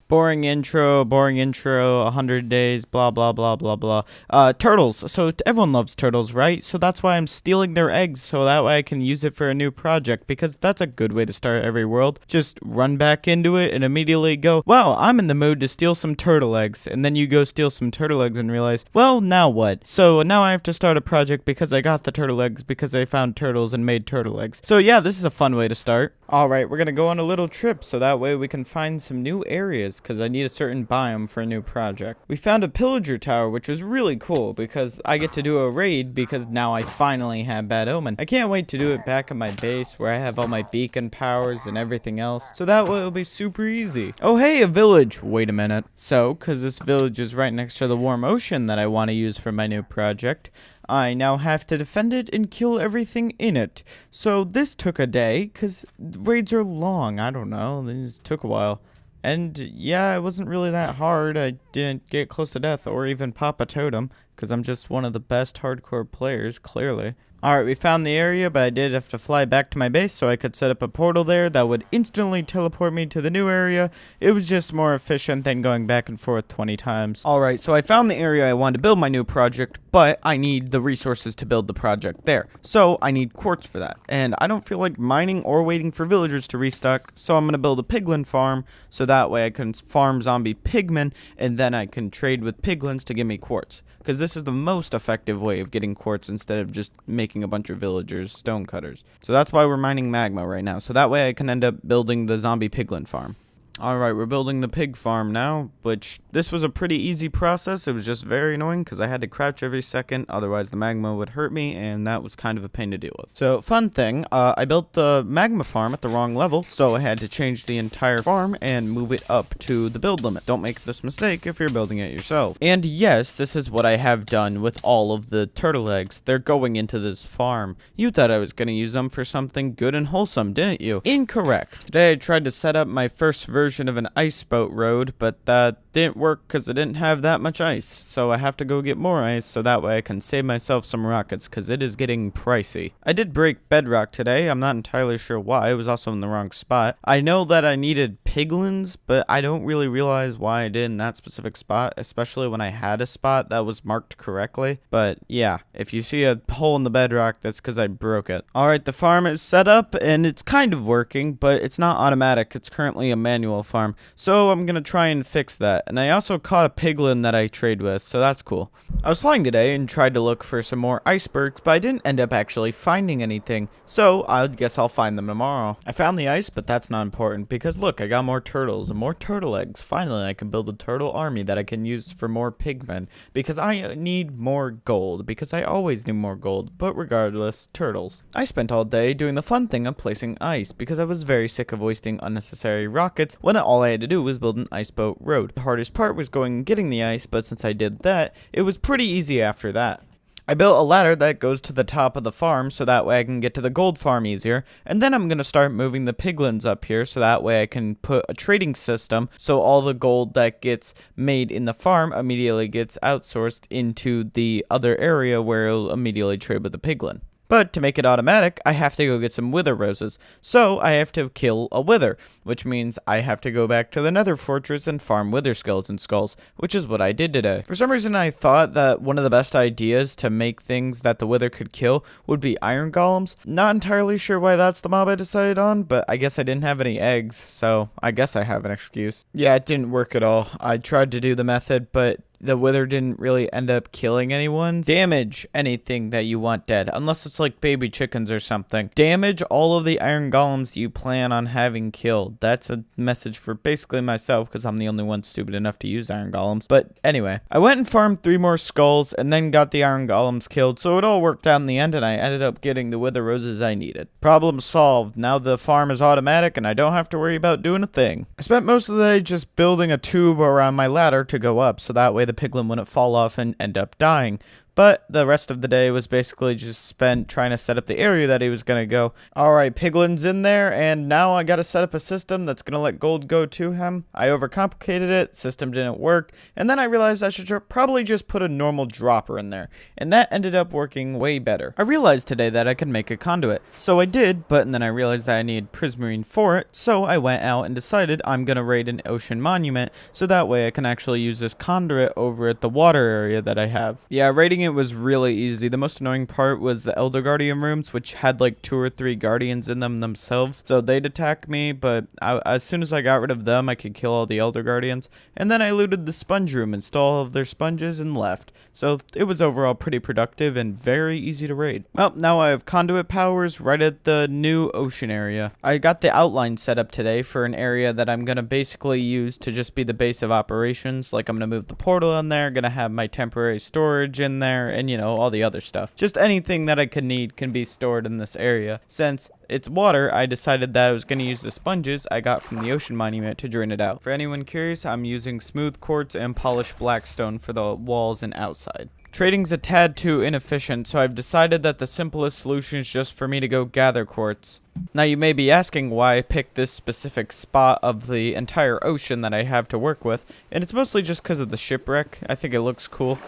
Boring intro, 100 days, blah, blah, blah, blah, blah. Turtles. So everyone loves turtles, right? So that's why I'm stealing their eggs, so that way I can use it for a new project, because that's a good way to start every world. Just run back into it and immediately go, well, I'm in the mood to steal some turtle eggs. And then you go steal some turtle eggs and realize, well, now what? So now I have to start a project because I got the turtle eggs because I found turtles and made turtle eggs. So yeah, this is a fun way to start. Alright, we're gonna go on a little trip so that way we can find some new areas, because I need a certain biome for a new project. We found a pillager tower, which was really cool because I get to do a raid because now I finally have Bad Omen. I can't wait to do it back at my base where I have all my beacon powers and everything else, so that way it'll be super easy. Oh hey, a village! Wait a minute. So, because this village is right next to the warm ocean that I want to use for my new project, I now have to defend it and kill everything in it. So this took a day, because raids are long, I don't know, it took a while. And yeah, it wasn't really that hard. I didn't get close to death or even pop a totem, because I'm just one of the best hardcore players, clearly. Alright, we found the area, but I did have to fly back to my base so I could set up a portal there that would instantly teleport me to the new area. It was just more efficient than going back and forth 20 times. Alright, so I found the area I wanted to build my new project, but I need the resources to build the project there. So I need quartz for that. And I don't feel like mining or waiting for villagers to restock, so I'm going to build a piglin farm so that way I can farm zombie pigmen and then I can trade with piglins to give me quartz. Because this is the most effective way of getting quartz instead of just making a bunch of villagers stonecutters. So that's why we're mining magma right now. So that way I can end up building the zombie piglin farm. Alright, we're building the pig farm now, which this was a pretty easy process. It was just very annoying because I had to crouch every second, otherwise the magma would hurt me, and that was kind of a pain to deal with. So, fun thing, I built the magma farm at the wrong level, so I had to change the entire farm and move it up to the build limit. Don't make this mistake if you're building it yourself. And yes, this is what I have done with all of the turtle eggs. They're going into this farm. You thought I was going to use them for something good and wholesome, didn't you? Incorrect. Today I tried to set up my first version of an ice boat road, but that didn't work because it didn't have that much ice, so I have to go get more ice so that way I can save myself some rockets because it is getting pricey. I did break bedrock today. I'm not entirely sure why. It was also in the wrong spot. I know that I needed piglins, but I don't really realize why I did in that specific spot, especially when I had a spot that was marked correctly. But yeah, if you see a hole in the bedrock, that's because I broke it. Alright, the farm is set up and it's kind of working, but it's not automatic. It's currently a manual farm, so I'm gonna try and fix that. And I also caught a piglin that I trade with, so that's cool. I was flying today and tried to look for some more icebergs, but I didn't end up actually finding anything, so I guess I'll find them tomorrow. I found the ice, but that's not important because look, I got more turtles and more turtle eggs. Finally, I can build a turtle army that I can use for more pigmen because I need more gold, because I always need more gold, but regardless, turtles. I spent all day doing the fun thing of placing ice because I was very sick of wasting unnecessary rockets when all I had to do was build an ice boat road. The hardest part was going and getting the ice, but since I did that, it was pretty easy after that. I built a ladder that goes to the top of the farm so that way I can get to the gold farm easier, and then I'm going to start moving the piglins up here so that way I can put a trading system so all the gold that gets made in the farm immediately gets outsourced into the other area where it'll immediately trade with the piglin. But to make it automatic, I have to go get some wither roses. So I have to kill a wither, which means I have to go back to the nether fortress and farm wither skeleton skulls, which is what I did today. For some reason, I thought that one of the best ideas to make things that the wither could kill would be iron golems. Not entirely sure why that's the mob I decided on, but I guess I didn't have any eggs, so I guess I have an excuse. Yeah, it didn't work at all. I tried to do the method, but the wither didn't really end up killing anyone. Damage anything that you want dead, unless it's like baby chickens or something. Damage all of the iron golems you plan on having killed. That's a message for basically myself, because I'm the only one stupid enough to use iron golems. But anyway, I went and farmed 3 more skulls and then got the iron golems killed, so it all worked out in the end and I ended up getting the wither roses I needed. Problem solved. Now the farm is automatic and I don't have to worry about doing a thing. I spent most of the day just building a tube around my ladder to go up, so that way the piglin wouldn't fall off and end up dying. But the rest of the day was basically just spent trying to set up the area that he was going to go. Alright, Piglin's in there, and now I got to set up a system that's going to let gold go to him. I overcomplicated it, system didn't work, and then I realized I should probably just put a normal dropper in there, and that ended up working way better. I realized today that I could make a conduit, so I did, but then I realized that I needed prismarine for it, so I went out and decided I'm going to raid an ocean monument, so that way I can actually use this conduit over at the water area that I have. Yeah, raiding it was really easy. The most annoying part was the Elder Guardian rooms, which had like 2 or 3 guardians in them themselves, so they'd attack me, but as soon as I got rid of them, I could kill all the Elder Guardians, and then I looted the sponge room, installed all of their sponges, and left. So it was overall pretty productive and very easy to raid. Well, now I have conduit powers right at the new ocean area. I got the outline set up today for an area that I'm going to basically use to just be the base of operations. Like, I'm going to move the portal in there, going to have my temporary storage in there, and you know, all the other stuff. Just anything that I could need can be stored in this area. Since it's water, I decided that I was going to use the sponges I got from the ocean monument to drain it out. For anyone curious, I'm using smooth quartz and polished blackstone for the walls and outside. Trading's a tad too inefficient, so I've decided that the simplest solution is just for me to go gather quartz. Now you may be asking why I picked this specific spot of the entire ocean that I have to work with, and it's mostly just because of the shipwreck. I think it looks cool.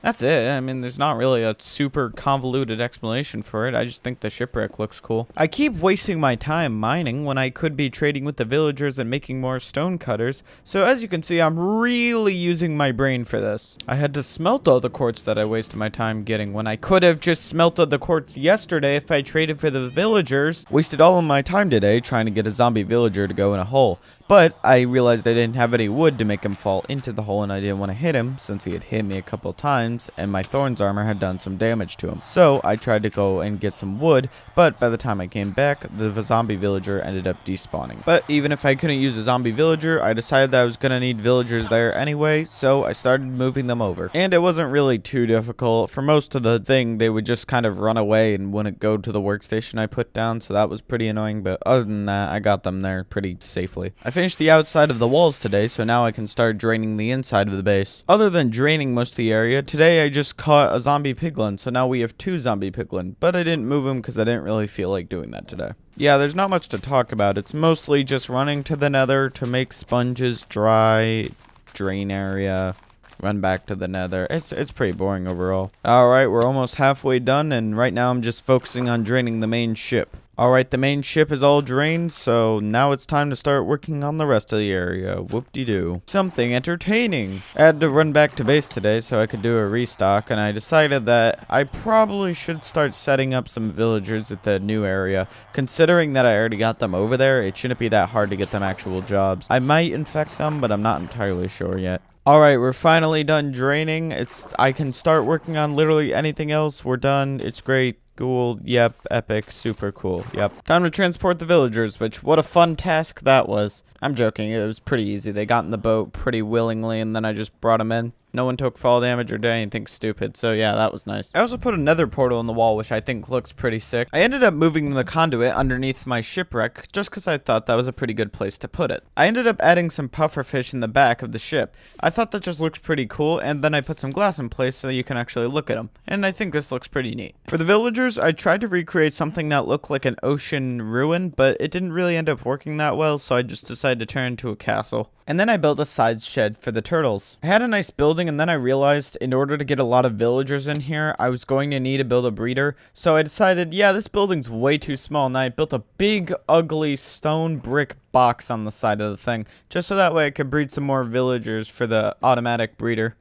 That's it. I mean, there's not really a super convoluted explanation for it. I just think the shipwreck looks cool. I keep wasting my time mining when I could be trading with the villagers and making more stone cutters. So as you can see, I'm really using my brain for this. I had to smelt all the quartz that I wasted my time getting when I could have just smelted the quartz yesterday if I traded for the villagers. Wasted all of my time today trying to get a zombie villager to go in a hole. But I realized I didn't have any wood to make him fall into the hole, and I didn't want to hit him since he had hit me a couple times and my thorns armor had done some damage to him. So I tried to go and get some wood, but by the time I came back, the zombie villager ended up despawning. But even if I couldn't use a zombie villager, I decided that I was going to need villagers there anyway, so I started moving them over. And it wasn't really too difficult. For most of the thing, they would just kind of run away and wouldn't go to the workstation I put down, so that was pretty annoying, but other than that, I got them there pretty safely. I finished the outside of the walls today, so now I can start draining the inside of the base. Other than draining most of the area, today I just caught a zombie piglin, so now we have 2 zombie piglin, but I didn't move them because I didn't really feel like doing that today. Yeah, there's not much to talk about. It's mostly just running to the nether to make sponges dry, drain area, run back to the nether. It's pretty boring overall. Alright, we're almost halfway done, and right now I'm just focusing on draining the main ship. Alright, the main ship is all drained, so now it's time to start working on the rest of the area. Whoop-de-doo. Something entertaining. I had to run back to base today so I could do a restock, and I decided that I probably should start setting up some villagers at the new area. Considering that I already got them over there, it shouldn't be that hard to get them actual jobs. I might infect them, but I'm not entirely sure yet. Alright, we're finally done draining. I can start working on literally anything else. We're done. It's great. Cool, yep, epic, super cool, yep. Time to transport the villagers, which, what a fun task that was. I'm joking, it was pretty easy. They got in the boat pretty willingly, and then I just brought them in. No one took fall damage or did anything stupid, so yeah, that was nice. I also put a nether portal in the wall, which I think looks pretty sick. I ended up moving the conduit underneath my shipwreck, just because I thought that was a pretty good place to put it. I ended up adding some pufferfish in the back of the ship. I thought that just looked pretty cool, and then I put some glass in place so you can actually look at them. And I think this looks pretty neat. For the villagers, I tried to recreate something that looked like an ocean ruin, but it didn't really end up working that well, so I just decided to turn it into a castle. And then I built a side shed for the turtles. I had a nice building, and then I realized in order to get a lot of villagers in here, I was going to need to build a breeder. So I decided, yeah, this building's way too small, and I built a big, ugly stone brick box on the side of the thing, just so that way I could breed some more villagers for the automatic breeder.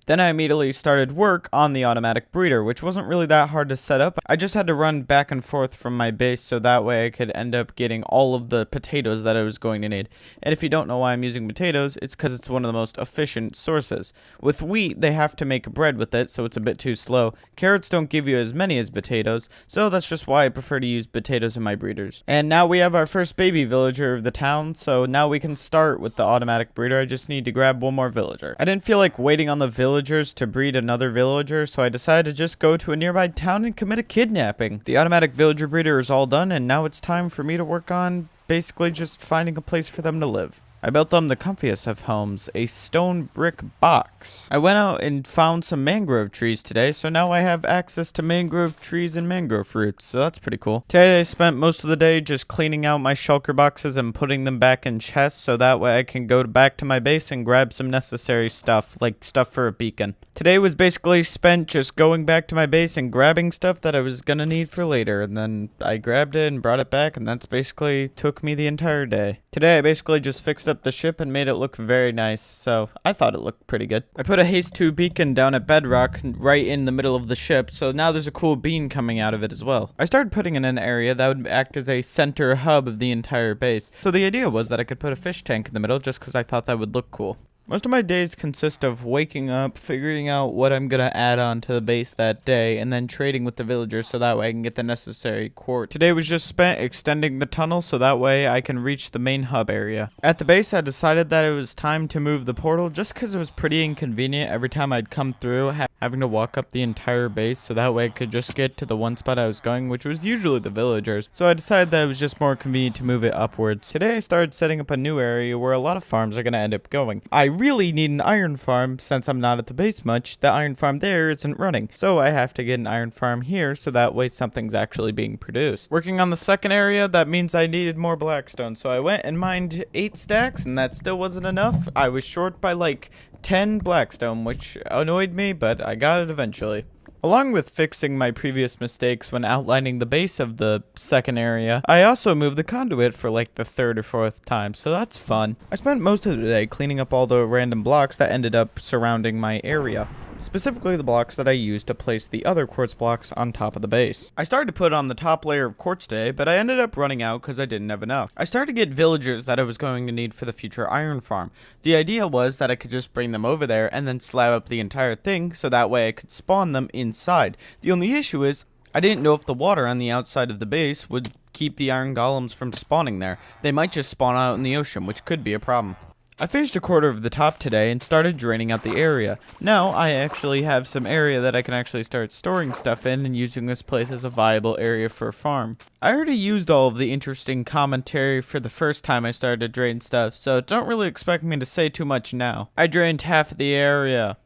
Then I immediately started work on the automatic breeder, which wasn't really that hard to set up. I just had to run back and forth from my base so that way I could end up getting all of the potatoes that I was going to need. And if you don't know why I'm using potatoes, it's because it's one of the most efficient sources. With wheat, they have to make bread with it, so it's a bit too slow. Carrots don't give you as many as potatoes, so that's just why I prefer to use potatoes in my breeders. And now we have our first baby villager of the town, so now we can start with the automatic breeder. I just need to grab one more villager. I didn't feel like waiting on the villagers to breed another villager, so I decided to just go to a nearby town and commit a kidnapping. The automatic villager breeder is all done, and now it's time for me to work on basically just finding a place for them to live. I built them the comfiest of homes, a stone brick box. I went out and found some mangrove trees today, so now I have access to mangrove trees and mangrove fruits, so that's pretty cool. Today I spent most of the day just cleaning out my shulker boxes and putting them back in chests, so that way I can go back to my base and grab some necessary stuff, like stuff for a beacon. Today was basically spent just going back to my base and grabbing stuff that I was gonna need for later, and then I grabbed it and brought it back, and that's basically took me the entire day. Today I basically just fixed up the ship and made it look very nice, so I thought it looked pretty good. I put a haste 2 beacon down at bedrock right in the middle of the ship, so now there's a cool beam coming out of it as well. I started putting in an area that would act as a center hub of the entire base, so the idea was that I could put a fish tank in the middle just because I thought that would look cool. Most of my days consist of waking up, figuring out what I'm going to add on to the base that day, and then trading with the villagers so that way I can get the necessary quartz. Today was just spent extending the tunnel so that way I can reach the main hub area. At the base, I decided that it was time to move the portal just because it was pretty inconvenient every time I'd come through having to walk up the entire base, so that way I could just get to the one spot I was going, which was usually the villagers. So I decided that it was just more convenient to move it upwards. Today I started setting up a new area where a lot of farms are going to end up going. I really need an iron farm since I'm not at the base much. The iron farm there isn't running, so I have to get an iron farm here so that way something's actually being produced. Working on the second area, that means I needed more blackstone, so I went and mined 8 stacks, and that still wasn't enough. I was short by like 10 blackstone, which annoyed me, but I got it eventually. Along with fixing my previous mistakes when outlining the base of the second area, I also moved the conduit for like the 3rd or 4th time, so that's fun. I spent most of the day cleaning up all the random blocks that ended up surrounding my area. Specifically the blocks that I used to place the other quartz blocks on top of the base. I started to put on the top layer of quartz today, but I ended up running out because I didn't have enough. I started to get villagers that I was going to need for the future iron farm. The idea was that I could just bring them over there and then slab up the entire thing so that way I could spawn them inside. The only issue is I didn't know if the water on the outside of the base would keep the iron golems from spawning there. They might just spawn out in the ocean, which could be a problem. I finished a quarter of the top today and started draining out the area. Now I actually have some area that I can actually start storing stuff in and using this place as a viable area for a farm. I already used all of the interesting commentary for the first time I started to drain stuff, so don't really expect me to say too much now. I drained half of the area.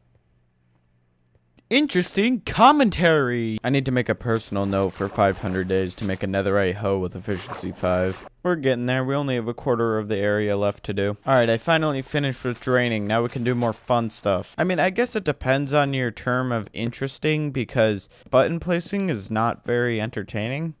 Interesting commentary! I need to make a personal note for 500 days to make a netherite hoe with efficiency 5. We're getting there. We only have a quarter of the area left to do. Alright, I finally finished with draining. Now we can do more fun stuff. I mean, I guess it depends on your term of interesting because button placing is not very entertaining.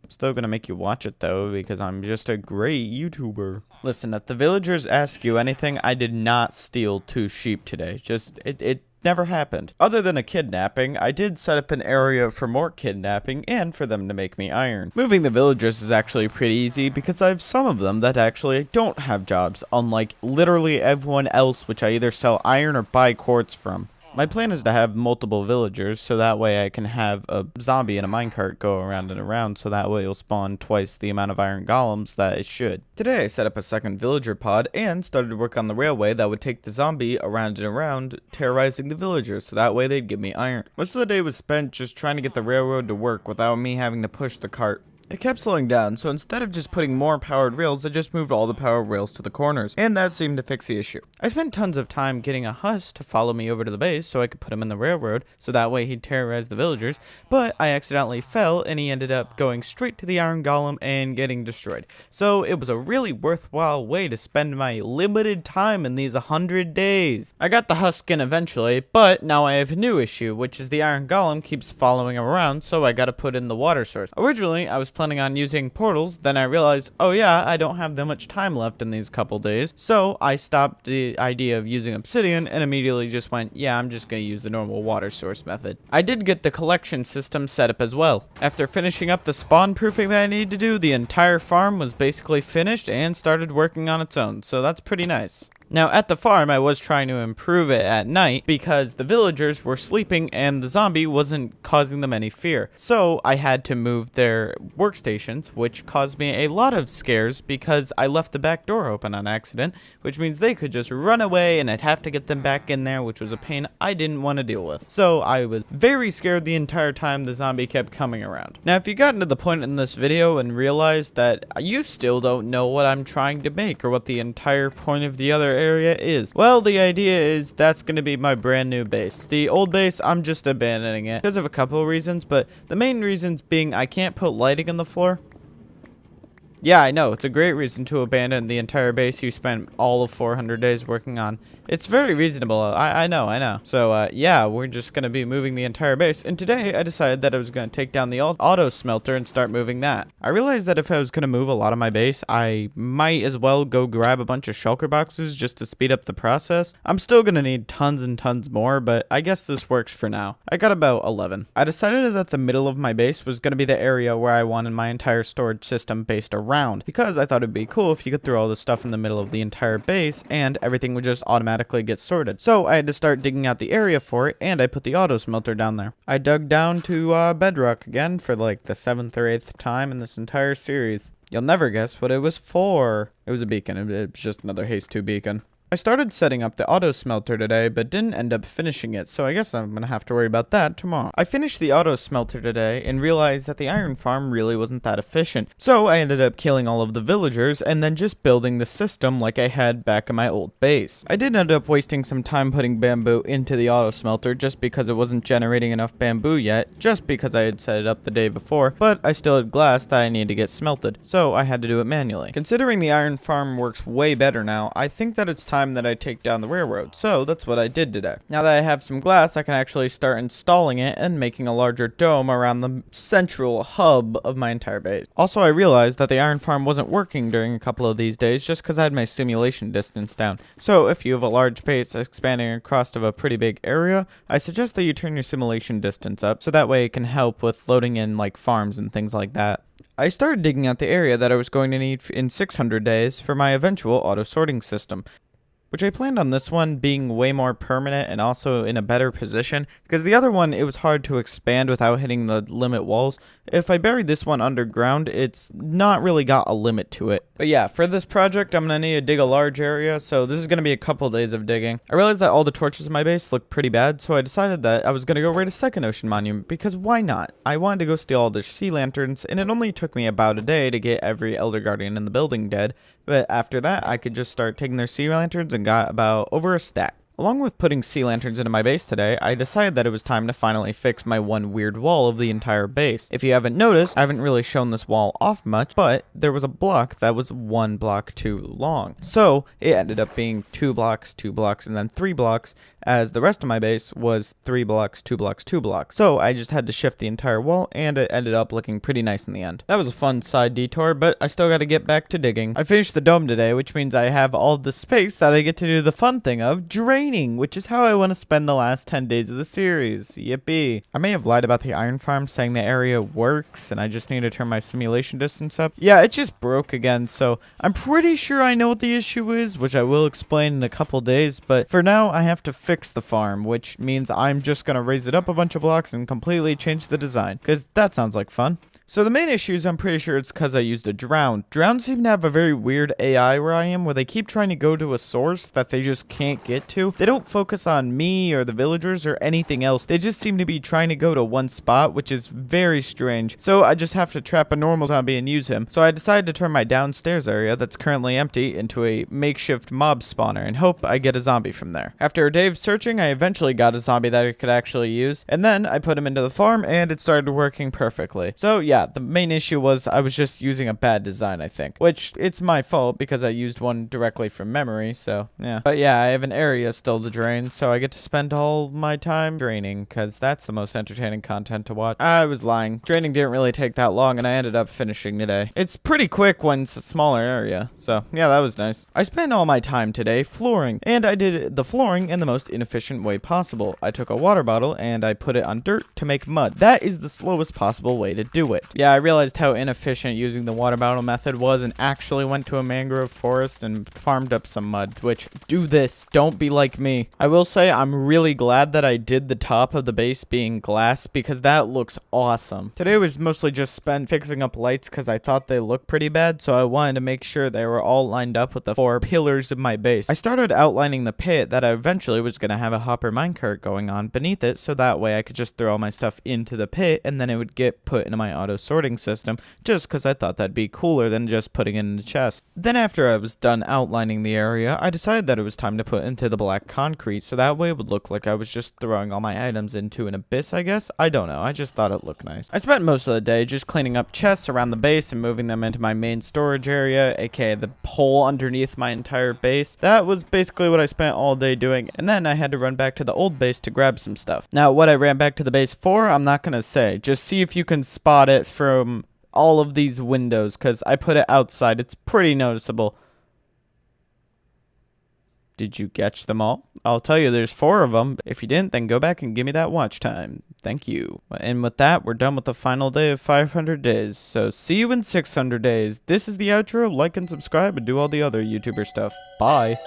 Still gonna make you watch it though because I'm just a great YouTuber. Listen, if the villagers ask you anything, I did not steal 2 sheep today. It never happened. Other than a kidnapping, I did set up an area for more kidnapping and for them to make me iron. Moving the villagers is actually pretty easy because I have some of them that actually don't have jobs, unlike literally everyone else which I either sell iron or buy quartz from. My plan is to have multiple villagers, so that way I can have a zombie in a minecart go around and around, so that way it'll spawn twice the amount of iron golems that it should. Today I set up a second villager pod and started to work on the railway that would take the zombie around and around, terrorizing the villagers, so that way they'd give me iron. Most of the day was spent just trying to get the railroad to work without me having to push the cart. It kept slowing down, so instead of just putting more powered rails, I just moved all the powered rails to the corners, and that seemed to fix the issue. I spent tons of time getting a husk to follow me over to the base so I could put him in the railroad, so that way he'd terrorize the villagers, but I accidentally fell and he ended up going straight to the iron golem and getting destroyed. So it was a really worthwhile way to spend my limited time in these 100 days. I got the husk in eventually, but now I have a new issue, which is the iron golem keeps following him around, so I gotta put in the water source. Originally, I was planning on using portals, then I realized, oh yeah, I don't have that much time left in these couple days, so I stopped the idea of using obsidian and immediately just went, yeah, I'm just gonna use the normal water source method. I did get the collection system set up as well. After finishing up the spawn proofing that I needed to do, the entire farm was basically finished and started working on its own, so that's pretty nice. Now, at the farm, I was trying to improve it at night because the villagers were sleeping and the zombie wasn't causing them any fear. So I had to move their workstations, which caused me a lot of scares because I left the back door open on accident, which means they could just run away and I'd have to get them back in there, which was a pain I didn't want to deal with. So I was very scared the entire time the zombie kept coming around. Now, if you gotten to the point in this video and realized that you still don't know what I'm trying to make or what the entire point of the other area is, well, the idea is that's going to be my brand new base. The old base, I'm just abandoning it because of a couple of reasons, but the main reasons being I can't put lighting on the floor. Yeah, I know, it's a great reason to abandon the entire base you spent all of 400 days working on. It's very reasonable, I know. So, yeah, we're just gonna be moving the entire base, and today I decided that I was gonna take down the auto smelter and start moving that. I realized that if I was gonna move a lot of my base, I might as well go grab a bunch of shulker boxes just to speed up the process. I'm still gonna need tons and tons more, but I guess this works for now. I got about 11. I decided that the middle of my base was gonna be the area where I wanted my entire storage system based around, because I thought it'd be cool if you could throw all the stuff in the middle of the entire base and everything would just automatically get sorted. So I had to start digging out the area for it, and I put the auto smelter down there. I dug down to bedrock again for like the 7th or 8th time in this entire series. You'll never guess what it was for. It was a beacon. It was just another Haste 2 beacon. I started setting up the auto smelter today, but didn't end up finishing it, so I guess I'm gonna have to worry about that tomorrow. I finished the auto smelter today and realized that the iron farm really wasn't that efficient, so I ended up killing all of the villagers and then just building the system like I had back in my old base. I did end up wasting some time putting bamboo into the auto smelter just because it wasn't generating enough bamboo yet, just because I had set it up the day before, but I still had glass that I needed to get smelted, so I had to do it manually. Considering the iron farm works way better now, I think that it's time that I take down the railroad, so that's what I did today. Now that I have some glass, I can actually start installing it and making a larger dome around the central hub of my entire base. Also, I realized that the iron farm wasn't working during a couple of these days just because I had my simulation distance down. So if you have a large base expanding across of a pretty big area, I suggest that you turn your simulation distance up so that way it can help with loading in like farms and things like that. I started digging out the area that I was going to need in 600 days for my eventual auto sorting system, which I planned on this one being way more permanent and also in a better position, because the other one, it was hard to expand without hitting the limit walls. If I buried this one underground, it's not really got a limit to it. But yeah, for this project, I'm going to need to dig a large area, so this is going to be a couple days of digging. I realized that all the torches in my base looked pretty bad, so I decided that I was going to go raid a second ocean monument, because why not? I wanted to go steal all the sea lanterns, and it only took me about a day to get every Elder Guardian in the building dead, but after that, I could just start taking their sea lanterns and got about over a stack. Along with putting sea lanterns into my base today, I decided that it was time to finally fix my one weird wall of the entire base. If you haven't noticed, I haven't really shown this wall off much, but there was a block that was 1 block too long. So it ended up being 2 blocks, 2 blocks, and then 3 blocks, as the rest of my base was 3 blocks, 2 blocks, 2 blocks. So I just had to shift the entire wall, and it ended up looking pretty nice in the end. That was a fun side detour, but I still got to get back to digging. I finished the dome today, which means I have all the space that I get to do the fun thing of draining, which is how I want to spend the last 10 days of the series. Yippee. I may have lied about the iron farm, saying the area works, and I just need to turn my simulation distance up. Yeah, it just broke again, so I'm pretty sure I know what the issue is, which I will explain in a couple days, but for now, I have to fix the farm, which means I'm just gonna raise it up a bunch of blocks and completely change the design, because that sounds like fun. So the main issue is I'm pretty sure it's because I used a drown. Drowns seem to have a very weird AI where I am, where they keep trying to go to a source that they just can't get to. They don't focus on me or the villagers or anything else. They just seem to be trying to go to one spot, which is very strange. So I just have to trap a normal zombie and use him. So I decided to turn my downstairs area that's currently empty into a makeshift mob spawner and hope I get a zombie from there. After a day of searching, I eventually got a zombie that I could actually use, and then I put him into the farm and it started working perfectly. So yeah, the main issue was I was just using a bad design, I think, which it's my fault because I used one directly from memory, so yeah. But yeah, I have an area still to drain, so I get to spend all my time draining because that's the most entertaining content to watch. I was lying. Draining didn't really take that long and I ended up finishing today. It's pretty quick when it's a smaller area, so yeah, that was nice. I spent all my time today flooring, and I did the flooring in the most inefficient way possible. I took a water bottle and I put it on dirt to make mud. That is the slowest possible way to do it. Yeah, I realized how inefficient using the water bottle method was and actually went to a mangrove forest and farmed up some mud, which, do this, don't be like me. I will say I'm really glad that I did the top of the base being glass because that looks awesome. Today was mostly just spent fixing up lights because I thought they looked pretty bad, so I wanted to make sure they were all lined up with the 4 pillars of my base. I started outlining the pit that I eventually was going to have a hopper minecart going on beneath it, so that way I could just throw all my stuff into the pit and then it would get put into my auto sorting system, just because I thought that'd be cooler than just putting it in the chest. Then after I was done outlining the area, I decided that it was time to put into the black concrete, so that way it would look like I was just throwing all my items into an abyss, I guess? I don't know, I just thought it looked nice. I spent most of the day just cleaning up chests around the base and moving them into my main storage area, aka the hole underneath my entire base. That was basically what I spent all day doing, and then I had to run back to the old base to grab some stuff. Now, what I ran back to the base for, I'm not gonna say. Just see if you can spot it from all of these windows, because I put it outside. It's pretty noticeable. Did you catch them all? I'll tell you there's 4 of them. If you didn't, then go back and give me that watch time. Thank you. And with that, we're done with the final day of 500 days. So see you in 600 days. This is the outro. Like and subscribe and do all the other YouTuber stuff. Bye.